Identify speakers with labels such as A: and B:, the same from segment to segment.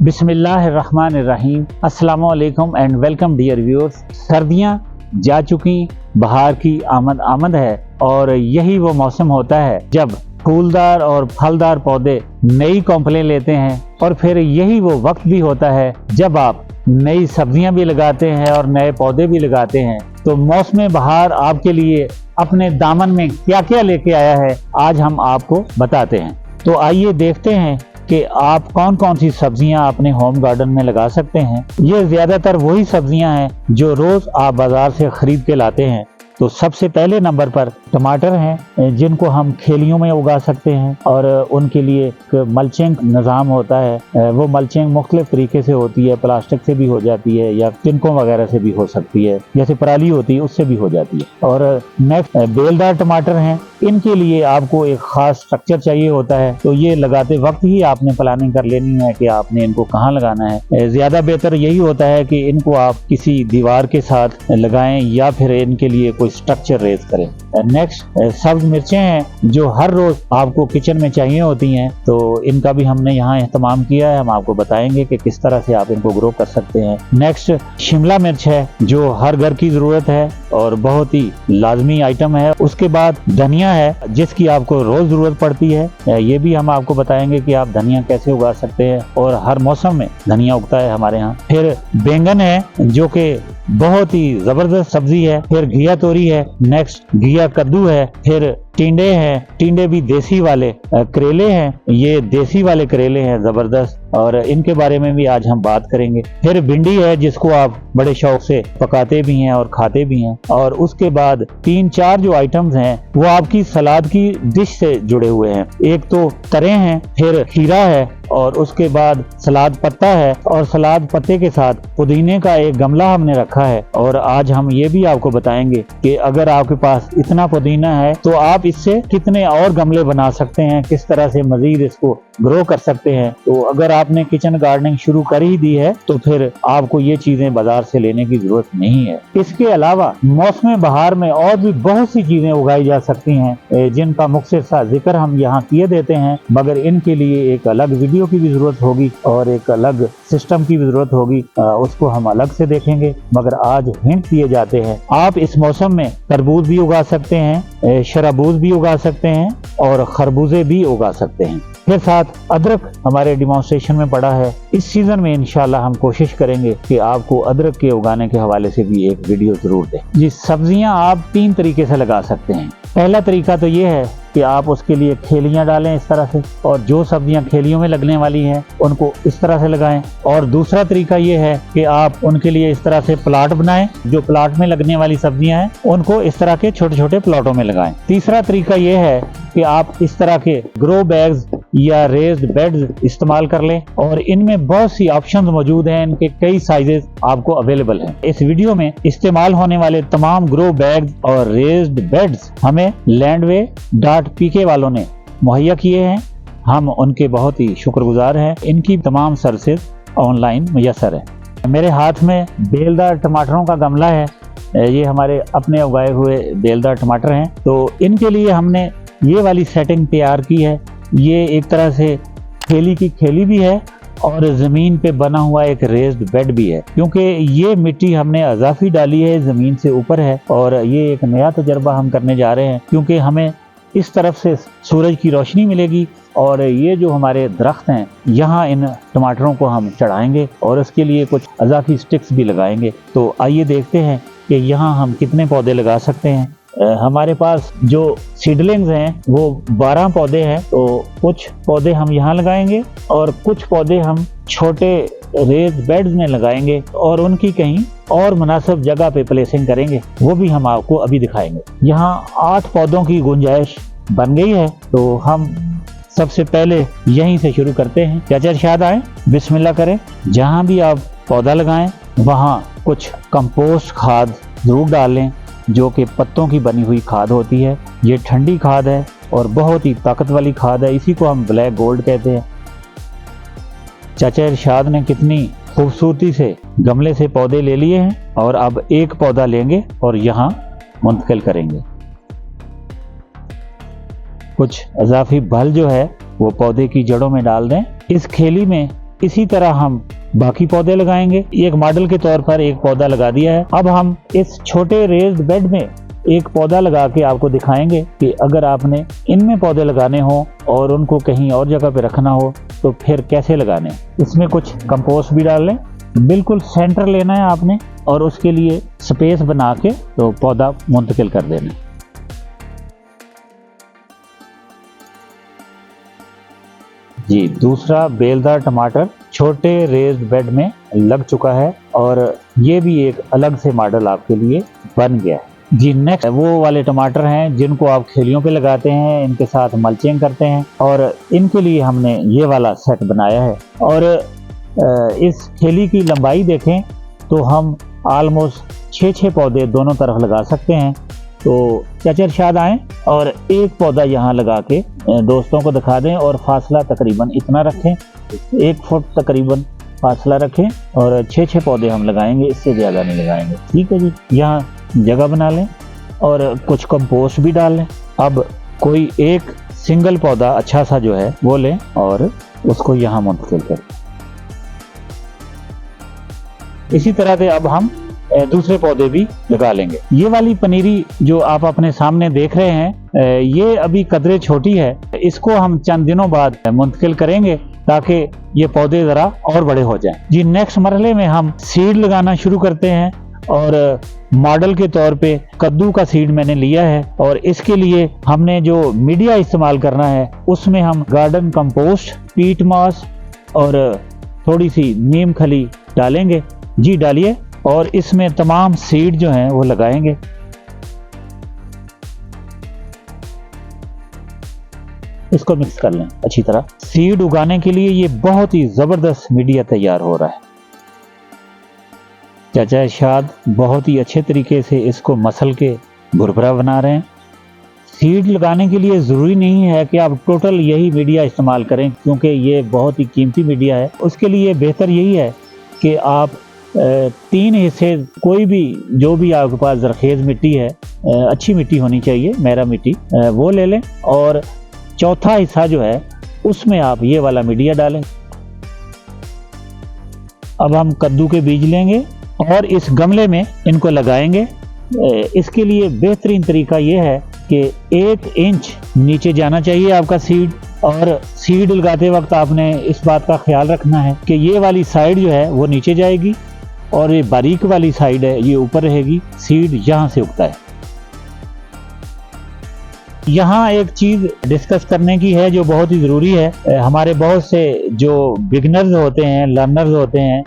A: बिस्मिल्लाहिर्रहमानिर्रहीम। अस्सलामु अलैकुम एंड वेलकम डियर व्यूअर्स। सर्दियाँ जा चुकी, बहार की आमद है और यही वो मौसम होता है जब फूलदार और फलदार पौधे नई कौंपलें लेते हैं और फिर यही वो वक्त भी होता है जब आप नई सब्जियां भी लगाते हैं और नए पौधे भी लगाते हैं। तो मौसम बहार आपके लिए अपने दामन में क्या क्या लेके आया है, आज हम आपको बताते हैं। तो आइए देखते हैं कि आप कौन कौन सी सब्जियां अपने होम गार्डन में लगा सकते हैं। ये ज्यादातर वही सब्जियां हैं जो रोज आप बाजार से खरीद के लाते हैं। तो सबसे पहले नंबर पर टमाटर हैं, जिनको हम खेलियों में उगा सकते हैं और उनके लिए एक मल्चिंग निज़ाम होता है। वो मल्चिंग मुख्तलिफ तरीके से होती है, प्लास्टिक से भी हो जाती है या तिनकों वगैरह से भी हो सकती है, जैसे पराली होती है उससे भी हो जाती है। और नेक्स्ट बेलदार टमाटर हैं, इनके लिए आपको एक खास स्ट्रक्चर चाहिए होता है। तो ये लगाते वक्त ही आपने प्लानिंग कर लेनी है कि आपने इनको कहाँ लगाना है। ज्यादा बेहतर यही होता है कि इनको आप किसी दीवार के साथ लगाएं या फिर इनके लिए कोई स्ट्रक्चर रेज करें। नेक्स्ट सब्ज मिर्चें हैं जो हर रोज आपको किचन में चाहिए होती हैं, तो इनका भी हमने यहाँ एहतमाम किया है। हम आपको बताएंगे कि किस तरह से आप इनको ग्रो कर सकते हैं। नेक्स्ट शिमला मिर्च है जो हर घर की जरूरत है और बहुत ही लाजमी आइटम है। उसके बाद धनिया है जिसकी आपको रोज जरूरत पड़ती है। ये भी हम आपको बताएंगे कि आप धनिया कैसे उगा सकते हैं और हर मौसम में धनिया उगता है हमारे यहाँ। फिर बैंगन है जो कि बहुत ही जबरदस्त सब्जी है। फिर घिया तोरी है, नेक्स्ट घिया कद्दू है। फिर टिंडे हैं, टिंडे भी देसी वाले। करेले हैं, ये देसी वाले करेले हैं जबरदस्त, और इनके बारे में भी आज हम बात करेंगे। फिर भिंडी है जिसको आप बड़े शौक से पकाते भी हैं और खाते भी हैं। और उसके बाद 3-4 जो आइटम्स हैं वो आपकी सलाद की डिश से जुड़े हुए हैं। एक तो तरे हैं, फिर खीरा है और उसके बाद सलाद पत्ता है और सलाद पत्ते के साथ पुदीने का एक गमला हमने रखा है। और आज हम ये भी आपको बताएंगे कि अगर आपके पास इतना पुदीना है तो आप इससे कितने और गमले बना सकते हैं, किस तरह से मजीद इसको ग्रो कर सकते हैं। तो अगर आपने किचन गार्डनिंग शुरू कर ही दी है तो फिर आपको ये चीजें बाजार से लेने की जरूरत नहीं है। इसके अलावा मौसम बहार में और भी बहुत सी चीजें उगाई जा सकती हैं जिनका मुख्तसर जिक्र हम यहाँ किए देते हैं, मगर इनके लिए एक अलग वीडियो की भी जरूरत होगी और एक अलग सिस्टम की भी जरूरत होगी। उसको हम अलग से देखेंगे, मगर आज हिंट दिए जाते हैं। आप इस मौसम में तरबूज भी उगा सकते हैं, शराबूज भी उगा सकते हैं और खरबूजे भी उगा सकते हैं। फिर साथ अदरक हमारे डिमॉन्स्ट्रेशन में पड़ा है। इस सीजन में इंशाल्लाह हम कोशिश करेंगे कि आपको अदरक के उगाने के हवाले से भी एक वीडियो जरूर दें। जी, सब्जियां आप 3 तरीके से लगा सकते हैं। पहला तरीका तो ये है कि आप उसके लिए खेलियां डालें इस तरह से, और जो सब्जियां खेलियों में लगने वाली हैं उनको इस तरह से लगाएं। और दूसरा तरीका ये है कि आप उनके लिए इस तरह से प्लाट बनाएं, जो प्लाट में लगने वाली सब्जियां हैं उनको इस तरह के छोटे छोटे प्लॉटों में लगाएं। तीसरा तरीका ये है कि आप इस तरह के ग्रो बैग्स या रेज्ड बेड्स इस्तेमाल कर लें, और इनमें बहुत सी ऑप्शंस मौजूद हैं। इनके कई साइजेस आपको अवेलेबल हैं। इस वीडियो में इस्तेमाल होने वाले तमाम ग्रो बैग्स और रेज्ड बेड्स हमें लैंडवे.pk वालों ने मुहैया किए हैं। हम उनके बहुत ही शुक्रगुजार हैं। इनकी तमाम सर्विसेज ऑनलाइन मुयसर है। मेरे हाथ में बेलदार टमाटरों का गमला है। ये हमारे अपने उगाए हुए बेलदार टमाटर हैं। तो इनके लिए हमने ये वाली सेटिंग तैयार की है। ये एक तरह से खेली की खेली भी है और ज़मीन पे बना हुआ एक रेज्ड बेड भी है, क्योंकि ये मिट्टी हमने अजाफी डाली है, ज़मीन से ऊपर है। और ये एक नया तजर्बा हम करने जा रहे हैं, क्योंकि हमें इस तरफ से सूरज की रोशनी मिलेगी और ये जो हमारे दरख्त हैं यहाँ इन टमाटरों को हम चढ़ाएंगे और उसके लिए कुछ अजाफी स्टिक्स भी लगाएंगे। तो आइए देखते हैं कि यहाँ हम कितने पौधे लगा सकते हैं। हमारे पास जो सीडलिंग्स हैं वो 12 पौधे हैं। तो कुछ पौधे हम यहाँ लगाएंगे और कुछ पौधे हम छोटे रेज बेड्स में लगाएंगे और उनकी कहीं और मुनासिब जगह पे प्लेसिंग करेंगे, वो भी हम आपको अभी दिखाएंगे। यहाँ 8 पौधों की गुंजाइश बन गई है। तो हम सबसे पहले यहीं से शुरू करते हैं। चाचा इरशाद आए, बिस्मिल्लाह करें। जहाँ भी आप पौधा लगाएं वहाँ कुछ कंपोस्ट खाद जरूर डालें, जो कि पत्तों की बनी हुई खाद होती है। ये ठंडी खाद है और बहुत ही ताकत वाली खाद है। इसी को हम ब्लैक गोल्ड कहते हैं। चाचा इरशाद ने कितनी खूबसूरती से गमले से पौधे ले लिए हैं और अब एक पौधा लेंगे और यहाँ मुंतकिल करेंगे। कुछ अजाफी बल जो है वो पौधे की जड़ों में डाल दें। इस खेली में इसी तरह हम बाकी पौधे लगाएंगे। एक मॉडल के तौर पर एक पौधा लगा दिया है। अब हम इस छोटे रेज्ड बेड में एक पौधा लगा के आपको दिखाएंगे कि अगर आपने इनमें पौधे लगाने हो और उनको कहीं और जगह पे रखना हो तो फिर कैसे लगाने। इसमें कुछ कंपोस्ट भी डाल लें, बिल्कुल सेंटर लेना है आपने और उसके लिए स्पेस बना के तो पौधा मुंतकिल कर देना। जी, दूसरा बेलदार टमाटर छोटे रेज्ड बेड में लग चुका है और ये भी एक अलग से मॉडल आपके लिए बन गया है। जी, नेक्स्ट वो वाले टमाटर हैं जिनको आप खेलियों पे लगाते हैं, इनके साथ मल्चिंग करते हैं और इनके लिए हमने ये वाला सेट बनाया है। और इस खेली की लंबाई देखें तो हम ऑलमोस्ट 6 पौधे दोनों तरफ लगा सकते हैं। तो चाचा इरशाद आएँ और एक पौधा यहाँ लगा के दोस्तों को दिखा दें और फासला तकरीबन इतना रखें, 1 फुट तकरीबन फासला रखें और 6 पौधे हम लगाएंगे, इससे ज़्यादा नहीं लगाएंगे। ठीक है जी, यहाँ जगह बना लें और कुछ कंपोस्ट भी डाल लें। अब कोई एक सिंगल पौधा अच्छा सा जो है वो लें और उसको यहाँ मुंतकिल करें। इसी तरह से अब हम दूसरे पौधे भी लगा लेंगे। ये वाली पनीरी जो आप अपने सामने देख रहे हैं, ये अभी कदरे छोटी है, इसको हम चंद दिनों बाद मुंतकिल करेंगे ताकि ये पौधे ज़रा और बड़े हो जाएं। जी, नेक्स्ट मरहले में हम सीड लगाना शुरू करते हैं और मॉडल के तौर पे कद्दू का सीड मैंने लिया है और इसके लिए हमने जो मीडिया इस्तेमाल करना है उसमें हम गार्डन कंपोस्ट, पीट मॉस और थोड़ी सी नीम खली डालेंगे। जी डालिए और इसमें तमाम सीड जो हैं वो लगाएंगे। इसको मिक्स कर लें अच्छी तरह। सीड उगाने के लिए ये बहुत ही जबरदस्त मीडिया तैयार हो रहा है। चाचा इरशाद बहुत ही अच्छे तरीके से इसको मसल के भुरभुरा बना रहे हैं। सीड लगाने के लिए ज़रूरी नहीं है कि आप टोटल यही मीडिया इस्तेमाल करें, क्योंकि ये बहुत ही कीमती मीडिया है। उसके लिए बेहतर यही है कि आप 3 हिस्से कोई भी जो भी आपके पास ज़रखेज़ मिट्टी है, अच्छी मिट्टी होनी चाहिए, मेरा मिट्टी, वो ले लें और चौथा हिस्सा जो है उसमें आप ये वाला मीडिया डालें। अब हम कद्दू के बीज लेंगे और इस गमले में इनको लगाएंगे। इसके लिए बेहतरीन तरीका ये है कि 1 इंच नीचे जाना चाहिए आपका सीड, और सीड लगाते वक्त आपने इस बात का ख्याल रखना है कि ये वाली साइड जो है वो नीचे जाएगी और ये बारीक वाली साइड है ये ऊपर रहेगी। सीड यहाँ से उगता है। यहाँ एक चीज़ डिस्कस करने की है जो बहुत ही ज़रूरी है। हमारे बहुत से जो बिगनर्स होते हैं, लर्नर्स होते हैं,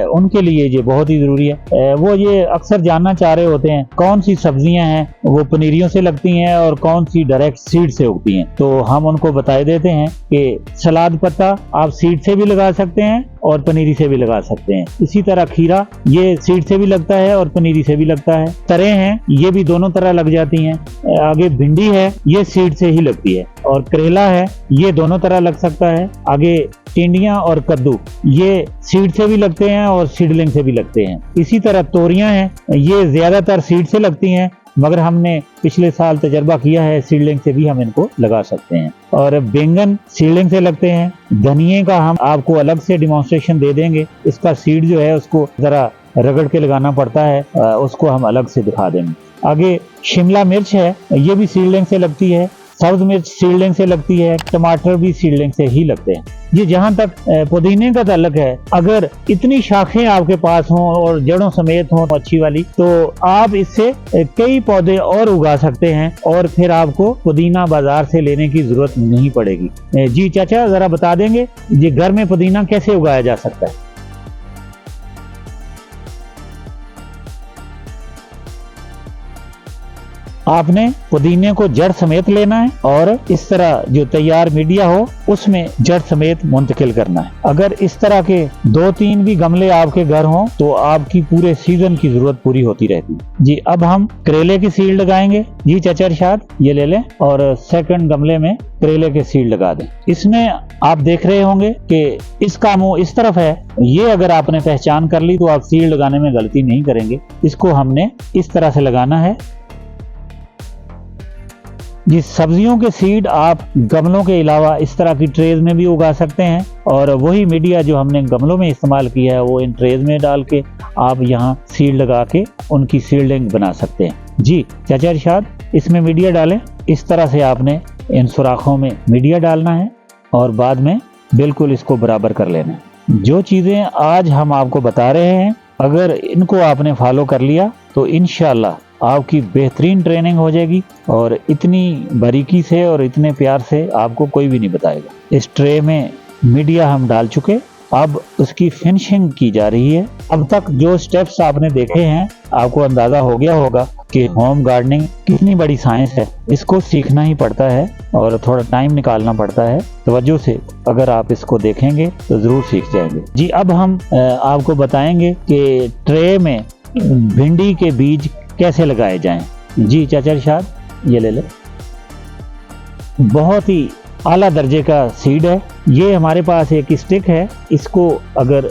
A: उनके लिए ये बहुत ही ज़रूरी है। वो ये अक्सर जानना चाह रहे होते हैं कौन सी सब्जियां हैं वो पनीरियों से लगती हैं और कौन सी डायरेक्ट सीड से उगती हैं। तो हम उनको बता देते हैं कि सलाद पत्ता आप सीड से भी लगा सकते हैं और पनीरी से भी लगा सकते हैं। इसी तरह खीरा ये सीड से भी लगता है और पनीरी से भी लगता है। तरे हैं ये भी दोनों तरह लग जाती हैं। आगे भिंडी है ये सीड से ही लगती है और करेला है ये दोनों तरह लग सकता है। आगे टिंडियां और कद्दू ये सीड से भी लगते हैं और सीडलिंग से भी लगते हैं। इसी तरह तोरियां हैं ये ज्यादातर सीड से लगती हैं, मगर हमने पिछले साल तजर्बा किया है सीडलिंग से भी हम इनको लगा सकते हैं। और बैंगन सीडलिंग से लगते हैं। धनिये का हम आपको अलग से डिमॉन्स्ट्रेशन दे देंगे, इसका सीड जो है उसको जरा रगड़ के लगाना पड़ता है, उसको हम अलग से दिखा देंगे। आगे शिमला मिर्च है ये भी सीडलिंग से लगती है, सब्ज मिर्च सीडलिंग से लगती है, टमाटर भी सीडलिंग से ही लगते हैं। ये जहाँ तक पुदीने का ताल्लुक है, अगर इतनी शाखें आपके पास हों और जड़ों समेत हों अच्छी वाली, तो आप इससे कई पौधे और उगा सकते हैं और फिर आपको पुदीना बाजार से लेने की जरूरत नहीं पड़ेगी। जी चाचा जरा बता देंगे ये घर में पुदीना कैसे उगाया जा सकता है? आपने पुदीने को जड़ समेत लेना है और इस तरह जो तैयार मीडिया हो उसमें जड़ समेत मुंतकिल करना है। अगर इस तरह के 2-3 भी गमले आपके घर हों तो आपकी पूरे सीजन की जरूरत पूरी होती रहती है। जी अब हम करेले की सीड लगाएंगे। जी चाचा इरशाद ये ले लें और सेकंड गमले में करेले के सीड लगा दें। इसमें आप देख रहे होंगे कि इसका मुंह इस तरफ है, ये अगर आपने पहचान कर ली तो आप सीड लगाने में गलती नहीं करेंगे। इसको हमने इस तरह से लगाना है जी, सब्जियों के सीड आप गमलों के अलावा इस तरह की ट्रेज में भी उगा सकते हैं और वही मीडिया जो हमने गमलों में इस्तेमाल किया है वो इन ट्रेज में डाल के आप यहाँ सीड लगा के उनकी सीडलिंग बना सकते हैं। जी चाचा इरशाद, इसमें मीडिया डालें। इस तरह से आपने इन सुराखों में मीडिया डालना है और बाद में बिल्कुल इसको बराबर कर लेना है। जो चीज़ें आज हम आपको बता रहे हैं, अगर इनको आपने फॉलो कर लिया तो इंशाल्लाह आपकी बेहतरीन ट्रेनिंग हो जाएगी और इतनी बारीकी से और इतने प्यार से आपको कोई भी नहीं बताएगा। इस ट्रे में मीडिया हम डाल चुके, अब उसकी फिनिशिंग की जा रही है। अब तक जो स्टेप्स आपने देखे हैं आपको अंदाजा हो गया होगा कि होम गार्डनिंग कितनी बड़ी साइंस है। इसको सीखना ही पड़ता है और थोड़ा टाइम निकालना पड़ता है। तवज्जो से अगर आप इसको देखेंगे तो ज़रूर सीख जाएंगे। जी, अब हम आपको बताएंगे कि ट्रे में भिंडी के बीज कैसे लगाए जाएं। जी चाचा इरशाद, ये ले ले। बहुत ही आला दर्जे का सीड है। ये हमारे पास एक स्टिक है, इसको अगर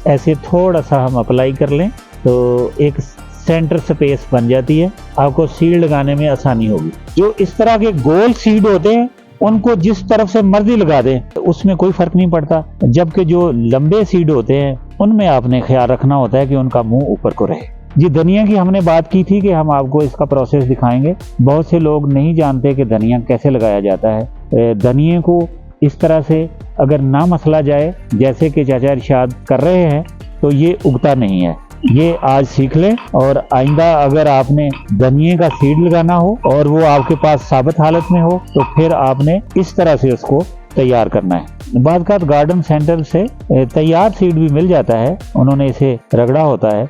A: ऐसे थोड़ा सा हम अप्लाई कर लें तो एक सेंटर स्पेस बन जाती है, आपको सीड लगाने में आसानी होगी। जो इस तरह के गोल सीड होते हैं उनको जिस तरफ से मर्जी लगा दें उसमें कोई फर्क नहीं पड़ता, जबकि जो लंबे सीड होते हैं उनमें आपने ख्याल रखना होता है कि उनका मुंह ऊपर को रहे। जी, धनिया की हमने बात की थी कि हम आपको इसका प्रोसेस दिखाएंगे। बहुत से लोग नहीं जानते कि धनिया कैसे लगाया जाता है। धनिया को इस तरह से अगर ना मसला जाए जैसे कि चाचा इरशाद कर रहे हैं तो ये उगता नहीं है। ये आज सीख लें और आइंदा अगर आपने धनिया का सीड लगाना हो और वो आपके पास साबित हालत में हो तो फिर आपने इस तरह से उसको तैयार करना है। बाद का गार्डन सेंटर से तैयार सीड भी मिल जाता है, उन्होंने इसे रगड़ा होता है,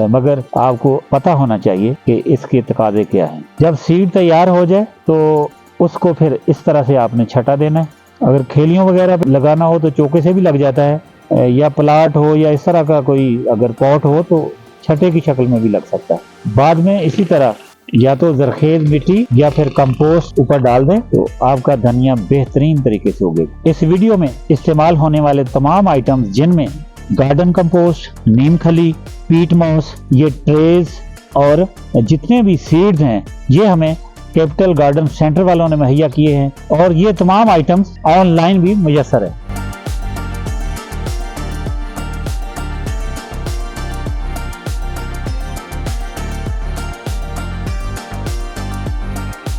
A: मगर आपको पता होना चाहिए कि इसके तकाजे क्या हैं। जब सीड तैयार हो जाए तो उसको फिर इस तरह से आपने छटा देना है। अगर खेलियों वगैरह लगाना हो तो चौके से भी लग जाता है, या प्लाट हो या इस तरह का कोई अगर पॉट हो तो छटे की शक्ल में भी लग सकता है। बाद में इसी तरह या तो जरखेज मिट्टी या फिर कंपोस्ट ऊपर डाल दें तो आपका धनिया बेहतरीन तरीके से उगेगा। इस वीडियो में इस्तेमाल होने वाले तमाम आइटम्स जिनमें गार्डन कंपोस्ट, नीम खली, पीट मॉस, ये ट्रेज और जितने भी सीड्स हैं ये हमें कैपिटल गार्डन सेंटर वालों ने मुहैया किए हैं और ये तमाम आइटम्स ऑनलाइन भी मुयस्सर है।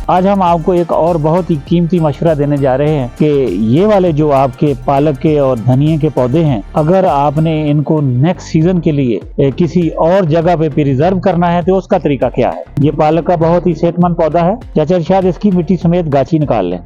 A: आज हम आपको एक और बहुत ही कीमती मशवरा देने जा रहे हैं कि ये वाले जो आपके पालक के और धनिया के पौधे हैं, अगर आपने इनको नेक्स्ट सीजन के लिए किसी और जगह पे प्रिजर्व करना है तो उसका तरीका क्या है। ये पालक का बहुत ही सेहतमंद पौधा है। चाचा इरशाद, इसकी मिट्टी समेत गाची निकाल लें।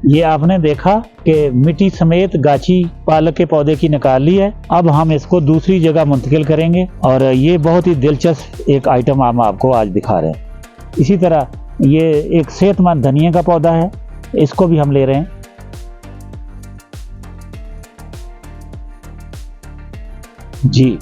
A: ये आपने देखा कि मिट्टी समेत गाची पालक के पौधे की निकाल ली है। अब हम इसको दूसरी जगह मुंतकिल करेंगे और ये बहुत ही दिलचस्प एक आइटम हम आपको आज दिखा रहे हैं। इसी तरह ये एक सेहतमंद धनिया का पौधा है, इसको भी हम ले रहे हैं। जी,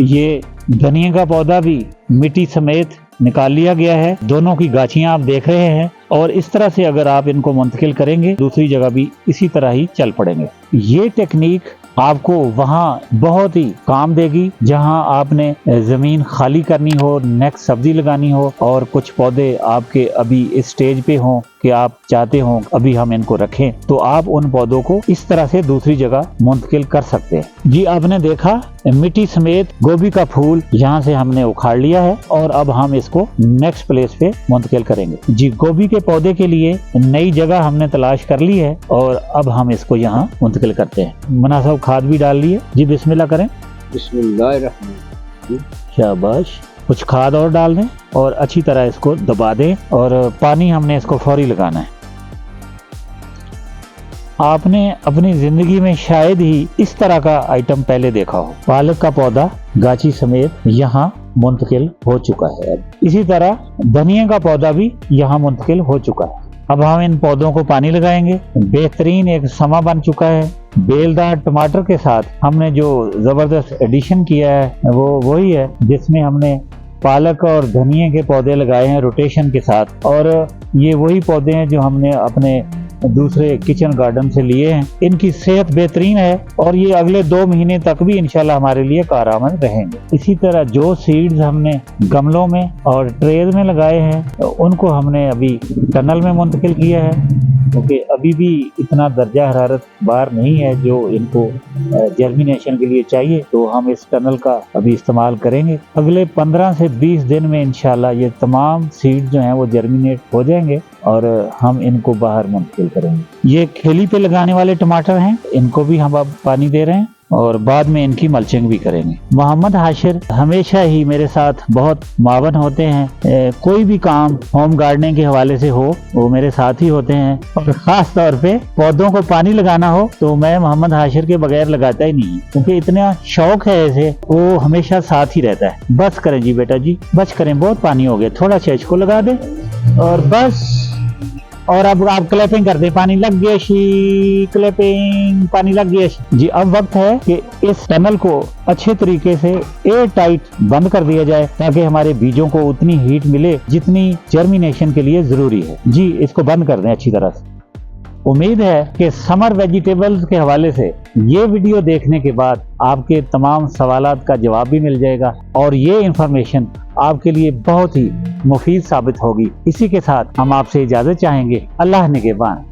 A: ये धनिया का पौधा भी मिट्टी समेत निकाल लिया गया है। दोनों की गाछियां आप देख रहे हैं और इस तरह से अगर आप इनको मुंतकिल करेंगे दूसरी जगह भी इसी तरह ही चल पड़ेंगे। ये टेक्निक आपको वहाँ बहुत ही काम देगी जहाँ आपने जमीन खाली करनी हो, नेक्स्ट सब्जी लगानी हो और कुछ पौधे आपके अभी इस स्टेज पे हों कि आप चाहते हो अभी हम इनको रखें, तो आप उन पौधों को इस तरह से दूसरी जगह मुंतकिल कर सकते हैं। जी, आपने देखा मिट्टी समेत गोभी का फूल यहाँ से हमने उखाड़ लिया है और अब हम इसको नेक्स्ट प्लेस पे मुंतकिल करेंगे। जी, गोभी के पौधे के लिए नई जगह हमने तलाश कर ली है और अब हम इसको यहाँ मुंतकिल करते हैं। मुनासिब खाद भी डाल ली है। जी, बिस्मिल्लाह करें। बिस्मिल्लाह। शाबाश। कुछ खाद और डाल दें और अच्छी तरह इसको दबा दें और पानी हमने इसको फौरी लगाना है। आपने अपनी जिंदगी में शायद ही इस तरह का आइटम पहले देखा हो। पालक का पौधा गाची समेत यहाँ मुंतकिल हो चुका है। अब इसी तरह धनिया का पौधा भी यहाँ मुंतकिल हो चुका है। अब हम इन पौधों को पानी लगाएंगे। बेहतरीन एक समा बन चुका है। बेलदार टमाटर के साथ हमने जो जबरदस्त एडिशन किया है वो वही है जिसमें हमने पालक और धनिया के पौधे लगाए हैं रोटेशन के साथ, और ये वही पौधे हैं जो हमने अपने दूसरे किचन गार्डन से लिए हैं। इनकी सेहत बेहतरीन है और ये अगले 2 महीने तक भी इंशाल्लाह हमारे लिए कारआमद रहेंगे। इसी तरह जो सीड्स हमने गमलों में और ट्रेज में लगाए हैं उनको हमने अभी टनल में मुंतकिल किया है, क्योंकि अभी भी इतना दर्जा हरारत बाहर नहीं है जो इनको जर्मिनेशन के लिए चाहिए। तो हम इस टनल का अभी इस्तेमाल करेंगे। अगले 15 से 20 दिन में इंशाल्लाह ये तमाम सीड जो हैं वो जर्मिनेट हो जाएंगे और हम इनको बाहर मुंतकिल करेंगे। ये खेली पे लगाने वाले टमाटर हैं, इनको भी हम अब पानी दे रहे हैं और बाद में इनकी मल्चिंग भी करेंगे। मोहम्मद हाशिर हमेशा ही मेरे साथ बहुत मावन होते हैं। कोई भी काम होम गार्डनिंग के हवाले से हो वो मेरे साथ ही होते हैं और ख़ास तौर पे पौधों को पानी लगाना हो तो मैं मोहम्मद हाशिर के बगैर लगाता ही नहीं, क्योंकि इतना शौक है ऐसे, वो हमेशा साथ ही रहता है। बस करें जी बेटा जी, बस करें, बहुत पानी हो गया, थोड़ा सा इसको लगा दे और बस। और अब आप क्लैपिंग कर दे, पानी लग गया शी, क्लैपिंग, पानी लग गया शी। जी अब वक्त है कि इस टनल को अच्छे तरीके से एयर टाइट बंद कर दिया जाए ताकि हमारे बीजों को उतनी हीट मिले जितनी जर्मिनेशन के लिए जरूरी है। जी इसको बंद कर दें अच्छी तरह से। उम्मीद है कि समर वेजिटेबल्स के हवाले से ये वीडियो देखने के बाद आपके तमाम सवालात का जवाब भी मिल जाएगा और ये इंफॉर्मेशन आपके लिए बहुत ही मुफीद साबित होगी। इसी के साथ हम आपसे इजाजत चाहेंगे। अल्लाह निगहबान।